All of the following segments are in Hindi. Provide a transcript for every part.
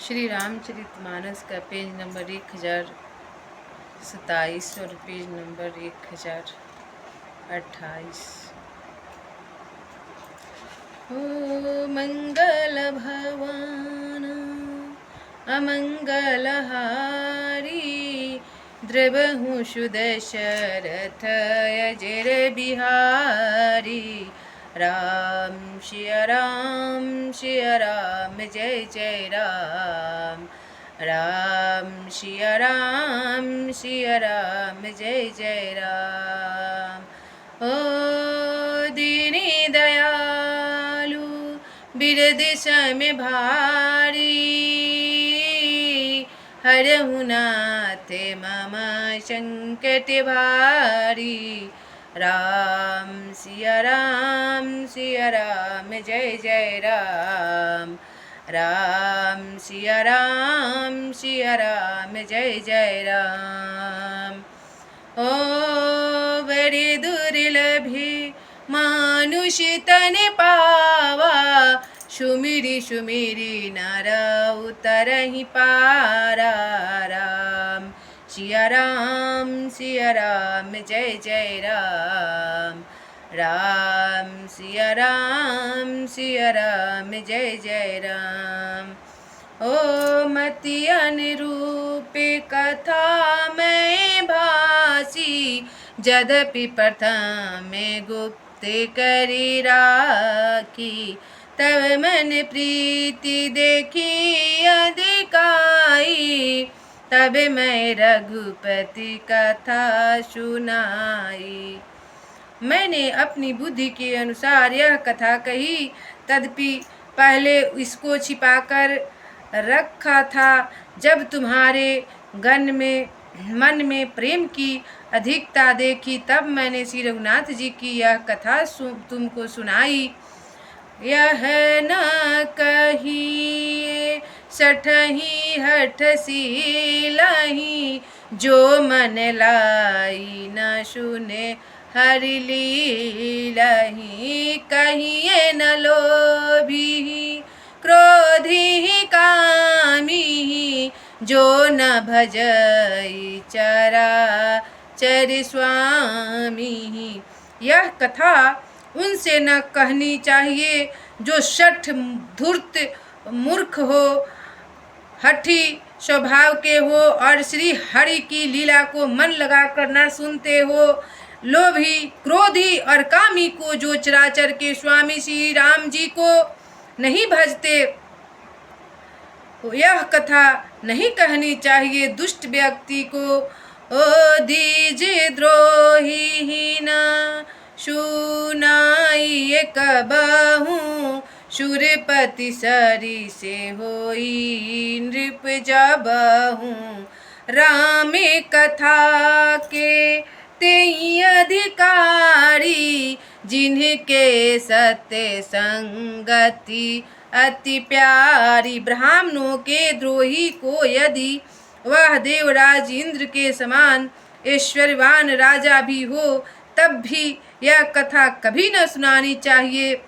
श्री रामचरितमानस का पेज नंबर 1027 और पेज नंबर 1028। ओ मंगल भगवान अमंगलहारी, द्रवहु सुदशरथ अजर बिहारी। राम सिया राम सिया राम जय जय राम। राम सिया राम सिया राम जय जय राम। ओ दीनी दयालु बिरद सम भारी, हरहु नाथ मम संकट भारी। राम सिया राम जय जय राम। राम सिया राम जय जय राम। ओ बड़े दुर्लभे मानुष तन पावा, सुमिरी सुमिरी नर उतरहि पारा। राम सिया राम जय जय राम। राम सिया राम जय जय राम। ओ मति अनुरूप कथा में भासी, यद्यपि प्रथम गुप्त करी राखी। तब मन प्रीति देखी अधिकाई, तब मैं रघुपति कथा सुनाई। मैंने अपनी बुद्धि के अनुसार यह कथा कही, तदपि पहले इसको छिपाकर रखा था। जब तुम्हारे मन में प्रेम की अधिकता देखी, तब मैंने श्री रघुनाथ जी की यह कथा तुमको सुनाई। यह न कहिए सठही हठ सीलही, जो मन लाई न सुने हरि लीलही। कहिए न लोभी क्रोधी कामी, जो न भजई चराचर स्वामी। यह कथा उनसे न कहनी चाहिए जो शठ धूर्त मूर्ख हो, हठी स्वभाव के हो और श्री हरि की लीला को मन लगाकर न सुनते हो। लोभी क्रोधी और कामी को, जो चराचर के स्वामी श्री राम जी को नहीं भजते, यह कथा नहीं कहनी चाहिए दुष्ट व्यक्ति को। ओ दीजिए द्रोही ही न सुनाई कबहू, सूर्यपति सरी से होई नृप जबहू। राम कथा के तेई अधिकारी, जिनके सत्य संगति अति प्यारी। ब्राह्मणों के द्रोही को यदि वह देवराज इंद्र के समान ऐश्वर्यवान राजा भी हो, तब भी यह कथा कभी न सुनानी चाहिए।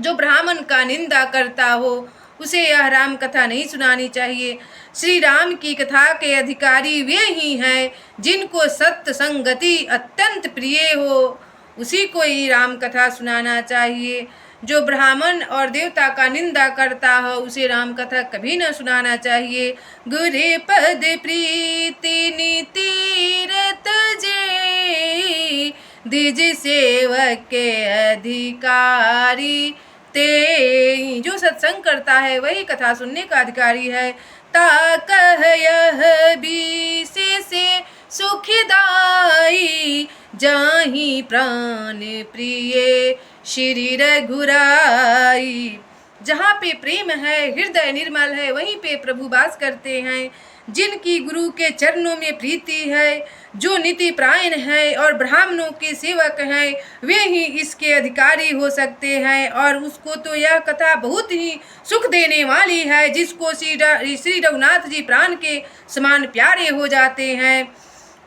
जो ब्राह्मण का निंदा करता हो, उसे यह राम कथा नहीं सुनानी चाहिए। श्री राम की कथा के अधिकारी वे ही हैं जिनको सत्य संगति अत्यंत प्रिय हो, उसी को ही राम कथा सुनाना चाहिए। जो ब्राह्मण और देवता का निंदा करता हो, उसे राम कथा कभी न सुनाना चाहिए। गुरे पद प्रीति नीति रत जे, द्विज सेवक के अधिकारी ते। जो सत्संग करता है वही कथा सुनने का अधिकारी है। ताकह यह विशेष सुखदाई, जाहि प्राण प्रिय श्री रघुराई। जहाँ पे प्रेम है, हृदय निर्मल है, वहीं पे प्रभु वास करते हैं। जिनकी गुरु के चरणों में प्रीति है, जो नीति प्रायण है और ब्राह्मणों के सेवक हैं, वे ही इसके अधिकारी हो सकते हैं। और उसको तो यह कथा बहुत ही सुख देने वाली है, जिसको श्री रघुनाथ जी प्राण के समान प्यारे हो जाते हैं।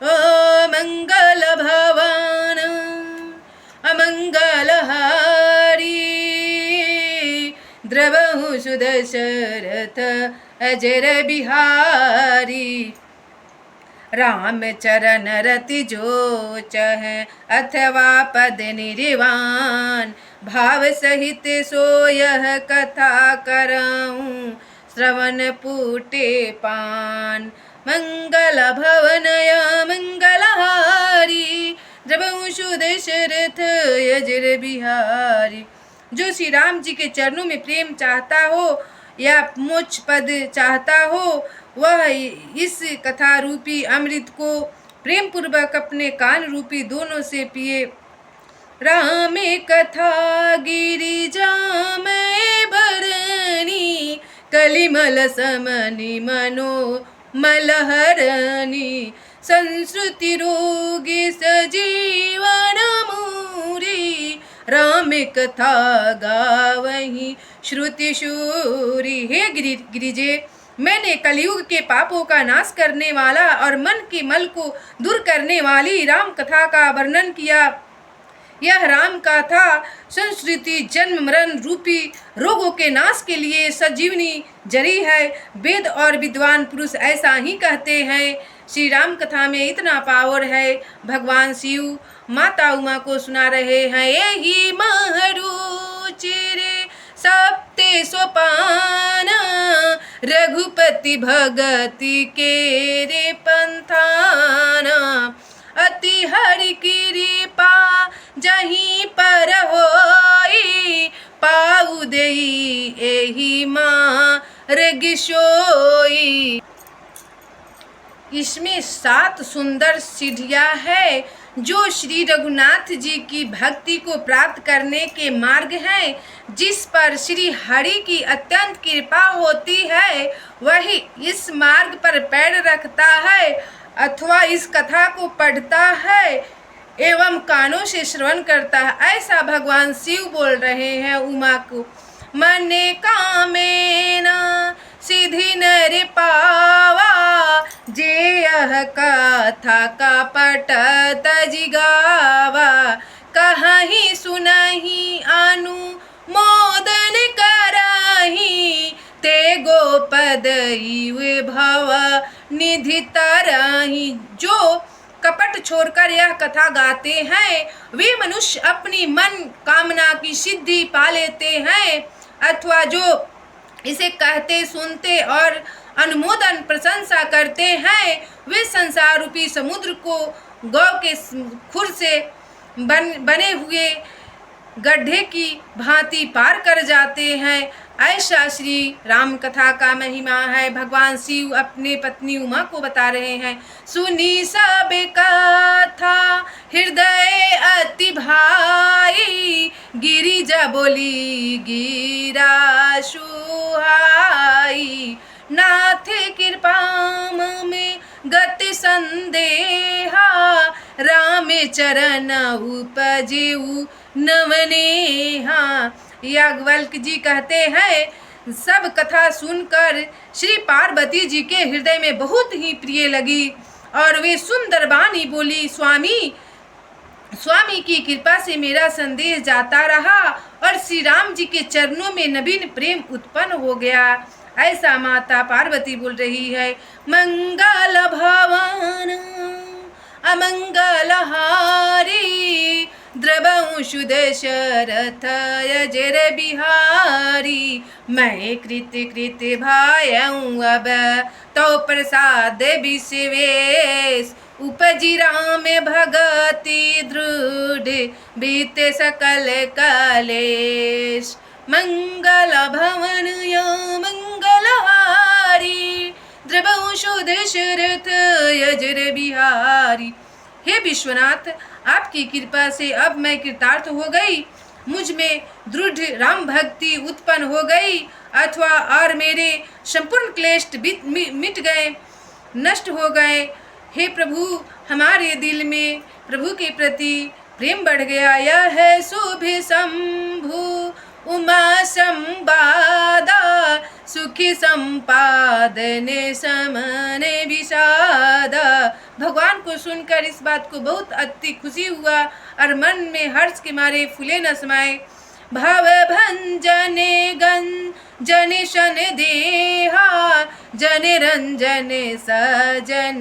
ओ मंगल भवन अमंगलहारी, द्रवहु सुदशरथ अजर बिहारी। राम चरण रति जो चह अथवा पद निर्वाण, भाव सहित सोयह कथा करऊँ श्रवण पूटे पान। मंगल भवनय मंगलहारी, द्रवहु दशरथ अजर बिहारी। जो श्री राम जी के चरणों में प्रेम चाहता हो या मोक्ष पद चाहता हो, वह इस कथा रूपी अमृत को प्रेम पूर्वक अपने कान रूपी दोनों से पिए। राम कथा गिरिजा में भरनी, कलिमल समनि मनो मलहरनी। संस्कृति रोगी सजीवन मूरी, राम कथा गावही श्रुति शूरी। हे गिरिजे, मैंने कलयुग के पापों का नाश करने वाला और मन के मल को दूर करने वाली राम कथा का वर्णन किया। यह राम कथा संस्कृति जन्म मरण रूपी रोगों के नाश के लिए सजीवनी जरी है। वेद और विद्वान पुरुष ऐसा ही कहते हैं। श्री राम कथा में इतना पावर है। भगवान शिव माता उमा को सुना रहे हैं। यही महरुचिरे सप्ते सोपान, रघुपति भगति के रे पंथाना। अति हरि कृपा जहीं पर होई, पाऊ देई एही मार्ग सोई। इसमें 7 सुंदर सीढ़ियाँ है जो श्री रघुनाथ जी की भक्ति को प्राप्त करने के मार्ग हैं। जिस पर श्री हरि की अत्यंत कृपा होती है, वही इस मार्ग पर पैर रखता है अथवा इस कथा को पढ़ता है एवं कानों से श्रवण करता है। ऐसा भगवान शिव बोल रहे हैं उमा को। मने कामेना सिद्धि नर पावा, जे यह कथा का पठत जिगावा। कहीं सुनहि अनुमोदन करहि, ते गोपद भव निधि तरहि। जो कपट छोड़कर यह कथा गाते हैं, वे मनुष्य अपनी मन कामना की सिद्धि पा लेते हैं। अथवा जो इसे कहते सुनते और अनुमोदन प्रशंसा करते हैं, वे संसार रूपी समुद्र को गौ के खुर से बने हुए गड्ढे की भांति पार कर जाते हैं। ऐसा श्री राम कथा का महिमा है। भगवान शिव अपने पत्नी उमा को बता रहे हैं। सुनी सब कथा हृदय अति भाई, गिरिजा बोली गिरा सुहाई। नाथ कृपा में गति संदेहा, राम चरण उपजेऊ नवनेहा। याज्ञवल्क्य जी कहते हैं, सब कथा सुनकर श्री पार्वती जी के हृदय में बहुत ही प्रिय लगी और वे सुंदर वाणी बोली, स्वामी की कृपा से मेरा संदेश जाता रहा और श्री राम जी के चरणों में नवीन प्रेम उत्पन्न हो गया। ऐसा माता पार्वती बोल रही है। मंगल भवन अमंगलहारी, द्रवहु दशरथ अजर बिहारी। मैं कृत भायऊँ अब तो प्रसाद विश्वेश, उपजी राम भगति दृढ़ बीते सकल कलेश। मंगल भवन या मंगलहारी, द्रवहु दशरथ अजर बिहारी। हे विश्वनाथ, आपकी कृपा से अब मैं कृतार्थ हो गई। मुझ में दृढ़ राम भक्ति उत्पन्न हो गई अथवा और मेरे संपूर्ण क्लेश मिट गए, नष्ट हो गए। हे प्रभु, हमारे दिल में प्रभु के प्रति प्रेम बढ़ गया। यह है शुभ शंभु उमा संवादा, सुखी संपादन समने विषादा। भगवान को सुनकर इस बात को बहुत अति खुशी हुआ और मन में हर्ष के मारे फूले न समाये। भव भंजने गंजन शन देहा जन रंजन सजन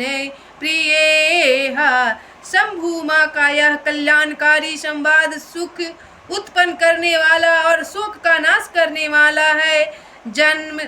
प्रियेहा। शंभु माँ का यह कल्याणकारी संवाद सुख उत्पन्न करने वाला और शोक का नाश करने वाला है, जन्म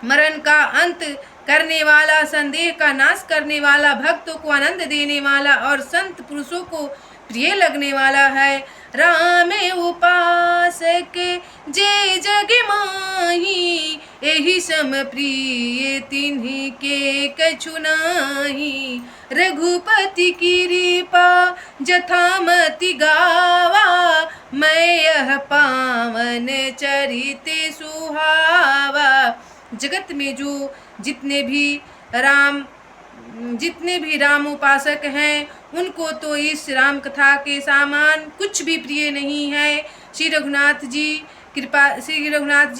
मरण का अंत करने वाला, संदेह का नाश करने वाला, भक्तों को आनंद देने वाला और संत पुरुषों को प्रिय लगने वाला है। राम उपासक जे जग माही एहि सम प्रिय तिन्हि के कछु नाही। रघुपति कृपा जथामति गावा मैं यह पावन चरित सुहावा। जगत में जो जितने भी राम उपासक हैं उनको तो इस राम कथा के सामान कुछ भी प्रिय नहीं है। श्री रघुनाथ जी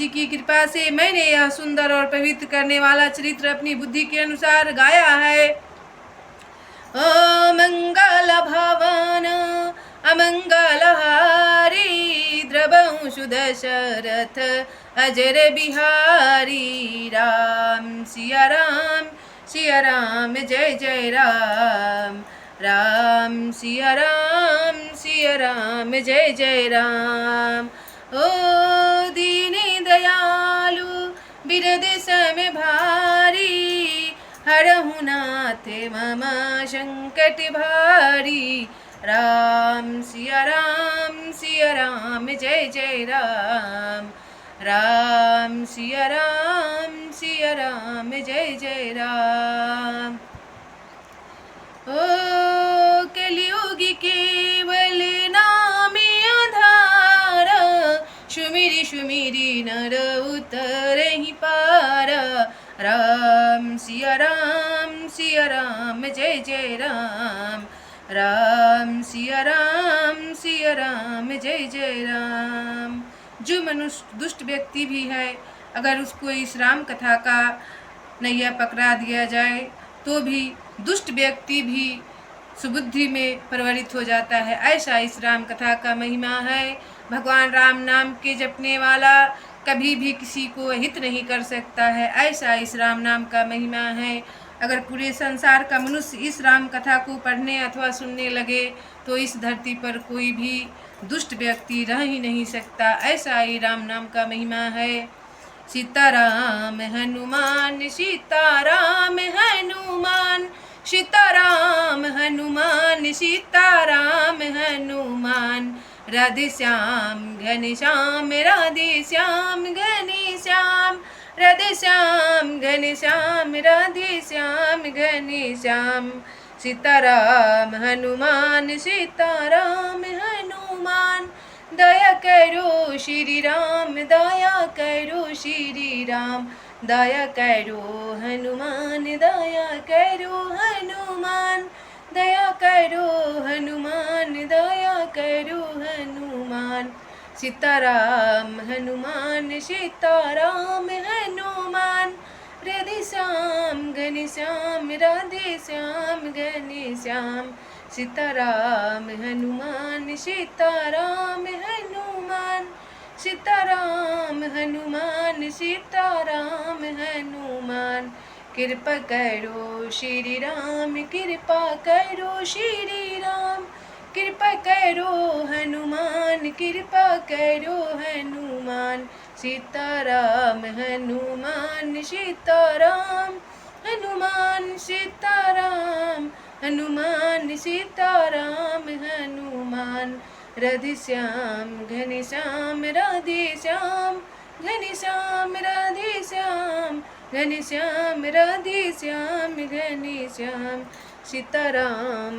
की कृपा से मैंने यह सुंदर और पवित्र करने वाला चरित्र अपनी बुद्धि के अनुसार गाया है। मंगल भवन अमंगलहारी द्रवंशु दशरथ अजर बिहारी। राम सिया राम जय जय राम। राम सिया राम जय जय राम। ओ दीन दयालु बिरद सम भारी हरहु नाथ मम संकट भारी। राम सिया राम जय जय राम। राम सिया राम जय जय राम। ओ कलियुगी केवल नामे आधार सुमिरि नर उतरहि पार। राम सिया राम जय जय राम। राम सिया राम जय जय राम। जो मनुष्य दुष्ट व्यक्ति भी है, अगर उसको इस राम कथा का नैया पकड़ा दिया जाए तो भी दुष्ट व्यक्ति भी सुबुद्धि में परिवर्तित हो जाता है। ऐसा इस राम कथा का महिमा है। भगवान राम नाम के जपने वाला कभी भी किसी को हित नहीं कर सकता है, ऐसा इस राम नाम का महिमा है। अगर पूरे संसार का मनुष्य इस राम कथा को पढ़ने अथवा सुनने लगे तो इस धरती पर कोई भी दुष्ट व्यक्ति रह ही नहीं सकता, ऐसा ही राम नाम का महिमा है। सीताराम हनुमान सीताराम हनुमान सीताराम हनुमान सीताराम हनुमान। राधे श्याम घनश्याम राधे श्याम घनश्याम राधे श्याम घनश्याम राधे श्याम घनश्याम। सीताराम हनुमान सीताराम हनुमान। दया करो श्री राम दया करो श्री राम। दया करो हनुमान दया करो हनुमान। दया करो हनुमान दया करो हनुमान। सीताराम हनुमान सीताराम हनुमान। राधे श्याम घनश्याम राधे श्याम घनश्याम। सीताराम हनुमान सीताराम हनुमान। सीताराम हनुमान सीताराम हनुमान। कृपा करो श्री राम कृपा करो श्री राम। कृपा करो हनुमान कृपा करो हनुमान। सीताराम हनुमान सीताराम हनुमान। सीताराम हनुमान सीताराम हनुमान। राधे श्याम घनश्याम राधे श्याम घनश्याम राधे श्याम घनश्याम राधे श्याम घनश्याम। सीताराम